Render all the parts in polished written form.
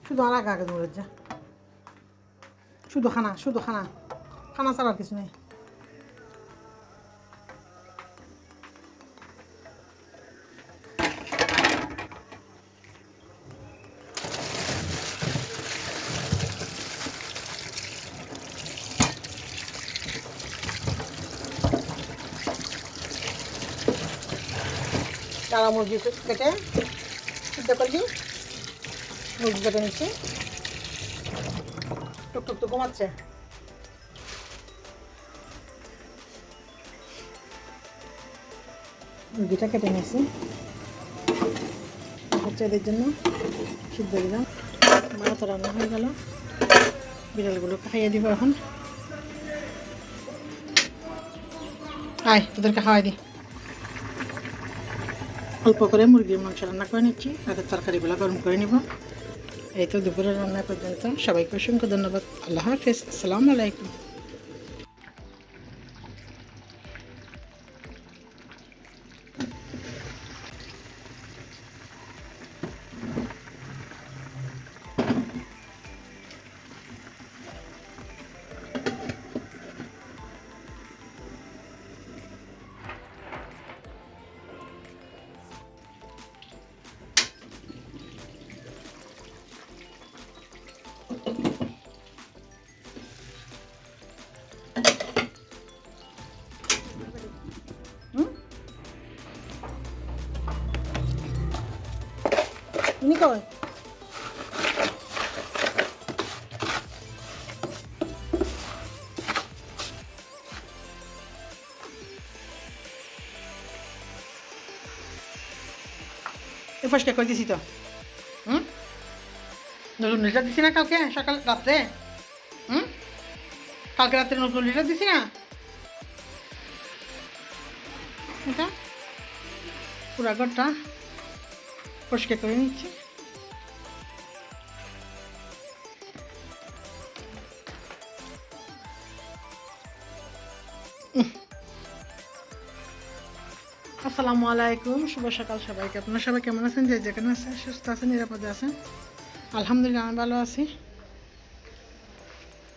শুধু আর আগে আগে দৌড়ে যা, শুধু খানা, শুধু খানা, খানা ছাড়া আর কিছু নেই। চারা মুরগি কেটে সিদ্ধ করলি, মুরগি কেটে নিচ্ছি, টুকটুক তো ঘুমাচ্ছে। মুরগিটা কেটে নিয়েছি, বাচ্চাদের জন্য সিদ্ধ দিলাম। ভাত রান্না হয়ে গেল, বিড়ালগুলোকে খাইয়ে দিব এখন। আয় তোদেরকে খাওয়াই দিই। অল্প করে মুরগির মাংস রান্না করে নিচ্ছি, রাতের তরকারিগুলো গরম করে নিব। এই তো দুপুরের রান্না পর্যন্ত। সবাইকে অসংখ্য ধন্যবাদ। আল্লাহ হাফেজ, আসসালামু আলাইকুম। ini kau পরিষ্কার করে দিছি তো। নতুন লিটার দিছি না কালকে সকাল রাত্রে? কালকে রাত্রে নতুন লিটার দিছি না? এটা পুরা ঘরটা পরিষ্কার করে নিচ্ছি। আসসালামু আলাইকুম, শুভ সকাল সবাইকে। আপনারা সবাই কেমন আছেন? যে যেখানে আছেন সুস্থ আছেন, নিরাপদে আছেন? আলহামদুলিল্লাহ আমি ভালো আছি।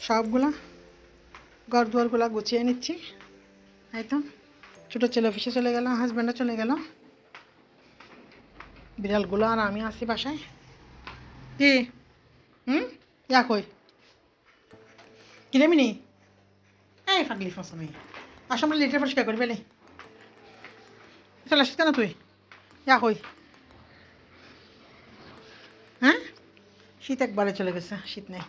সবগুলা ঘর দুয়ারগুলা গুছিয়ে নিচ্ছি। এই তো ছোটো ছেলে অফিসে চলে গেল, হাজব্যান্ডও চলে গেল, বিড়ালগুলো আর আমি আছি বাসায়। কি ইয়া কই কিনে মিনি? এই ফাগলি ফাঁস আমি আসো, আমরা লিটার পরিষ্কার করে ফেলি। চলে আসিস কেন তুই? ইয়া কই? হ্যাঁ, শীত একবারে চলে গেছে, শীত নেই।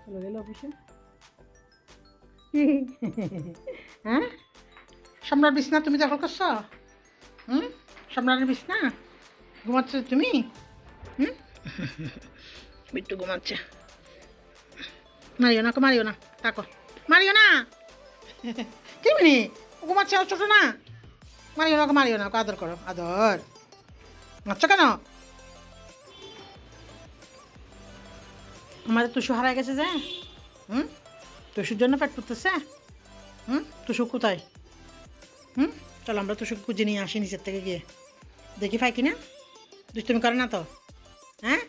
চলে গেল অফিসে। হ্যাঁ, সম্রাট বিছনা তুমি দখল করছো? সম্রাটের বিছনা ঘুমাচ্ছ তুমি? বিট্টু ঘুমাচ্ছে। মারিও না, মারিও না, থাকো, মারিও না। কি মিনি ঘুমাচ্ছে, ছোটো না? মারিও না, মারিও না, আদর করো, আদর। মারছো কেন? আমাদের তুষু হারাই গেছে যে। তুষুর জন্য পেট পুড়তেছে। তুষু কোথায়? চলো আমরা তুষু খুঁজে নিয়ে আসি নিচের থেকে গিয়ে, দেখি পাই কিনা। দুষ্টুমি করে না তো? হ্যাঁ,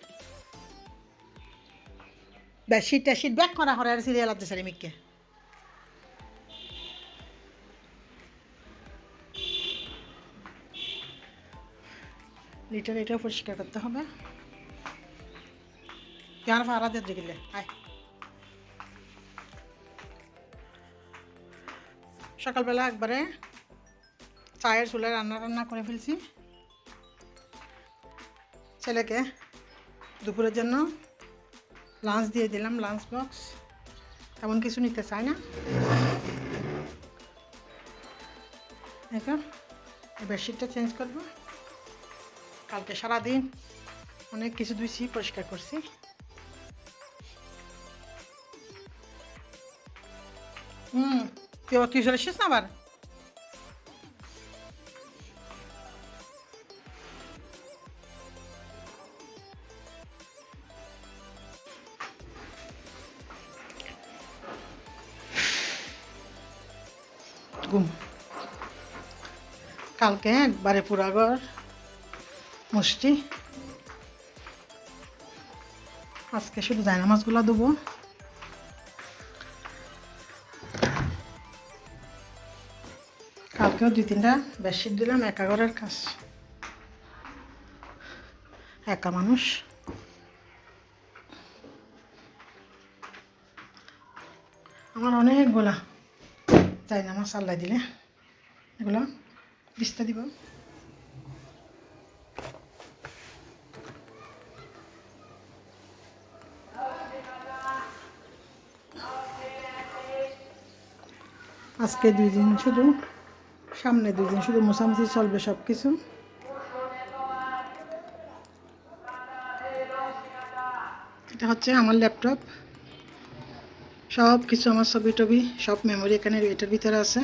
বেডশিট টেডশিট ব্যাক করা হরে আর সিরিয়াল আছে সারি মিককে। লিটার এটাও পরিষ্কার করতে হবে। কেন ফারা দিয়ে গেলে আয়। সকালবেলা একবারে চায়ের চুলায় রান্না করে ফেলছি। ছেলেকে দুপুরের জন্য লাঞ্চ দিয়ে দিলাম, লাঞ্চ বক্স। তেমন কিছু নিতে চাই না। এখন বেডশিটটা চেঞ্জ করব। কালকে সারাদিন অনেক কিছু ধুইছি, পরিষ্কার করছি। তুই চলে এসেছিস না আবার? ঘুম কালকে একবারে পুরা ঘর মুষ্টি। আজকে শুধু জায়নামাজগুলো দেবো। কালকেও 2-3টা বেডশিট দিলাম, একা ঘরের কাজ, একা মানুষ। আমার অনেকগুলা জায়নামাজ আল্লাহ দিলে, এগুলো বিছতে দিব। আজকে 2 দিন শুধু, সামনে 2 দিন শুধু মোছামুছি চলবে সব কিছু। এটা হচ্ছে আমার ল্যাপটপ, সব কিছু আমার ছবি টবি সব মেমোরি এখানে এটার ভিতরে আছে।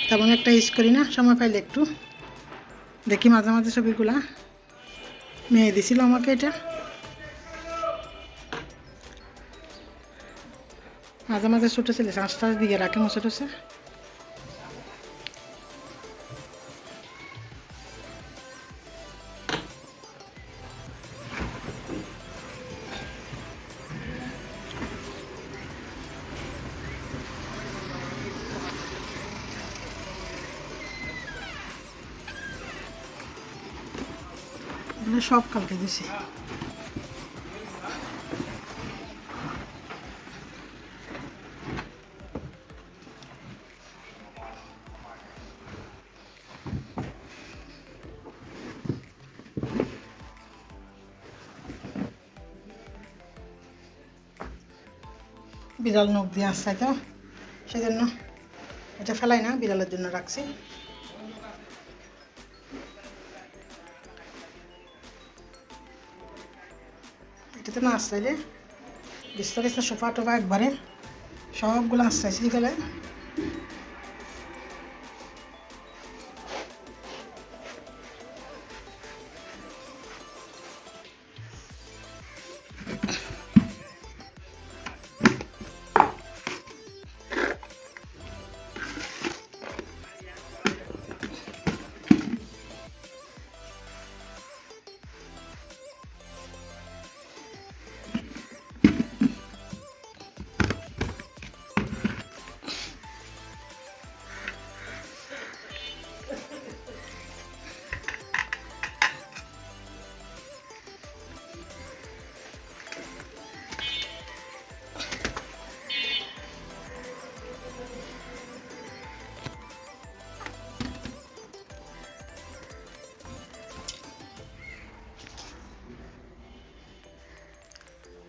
তেমন একটা ইউজ করি না, সময় পাইলে একটু দেখি মাঝে মাঝে ছবিগুলা। মেয়ে দিছিল আমাকে এটা, মাঝে মাঝে ছোটো ছেলে আস্তে আস্তে দিয়ে রাখে মুছে টুছে। এগুলো সব কালকে দিছি। বিড়াল নখ দিয়ে আসছে তো, সেজন্য এটা ফেলাই না, বিড়ালের জন্য রাখছি। এটাতে না আসলে বিস্তার বিস্তার সোফা টোফা একবারে সবগুলো আসছে ফেলে।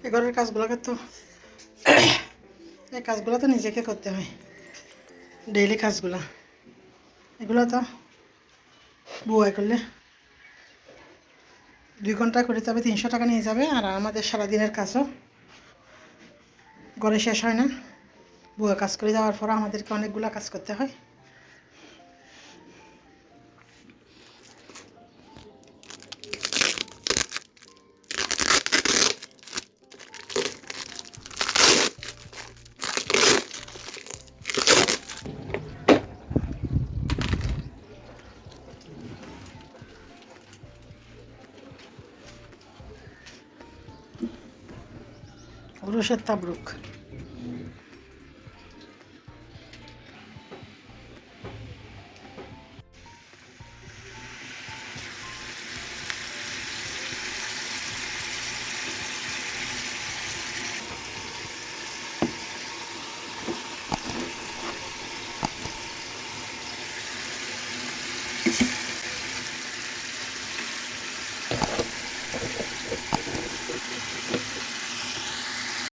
এই ঘরের কাজগুলোকে তো এই কাজগুলো তো নিজেকে করতে হয়, ডেইলি কাজগুলো। এগুলো তো বুয়াই করলে 2 ঘন্টা করে যাবে, 300 টাকা নিয়ে যাবে। আর আমাদের সারাদিনের কাজও ঘরে শেষ হয় না, বুয়া কাজ করে যাওয়ার পর আমাদেরকে অনেকগুলো কাজ করতে হয়। উরুষের তাবরুক।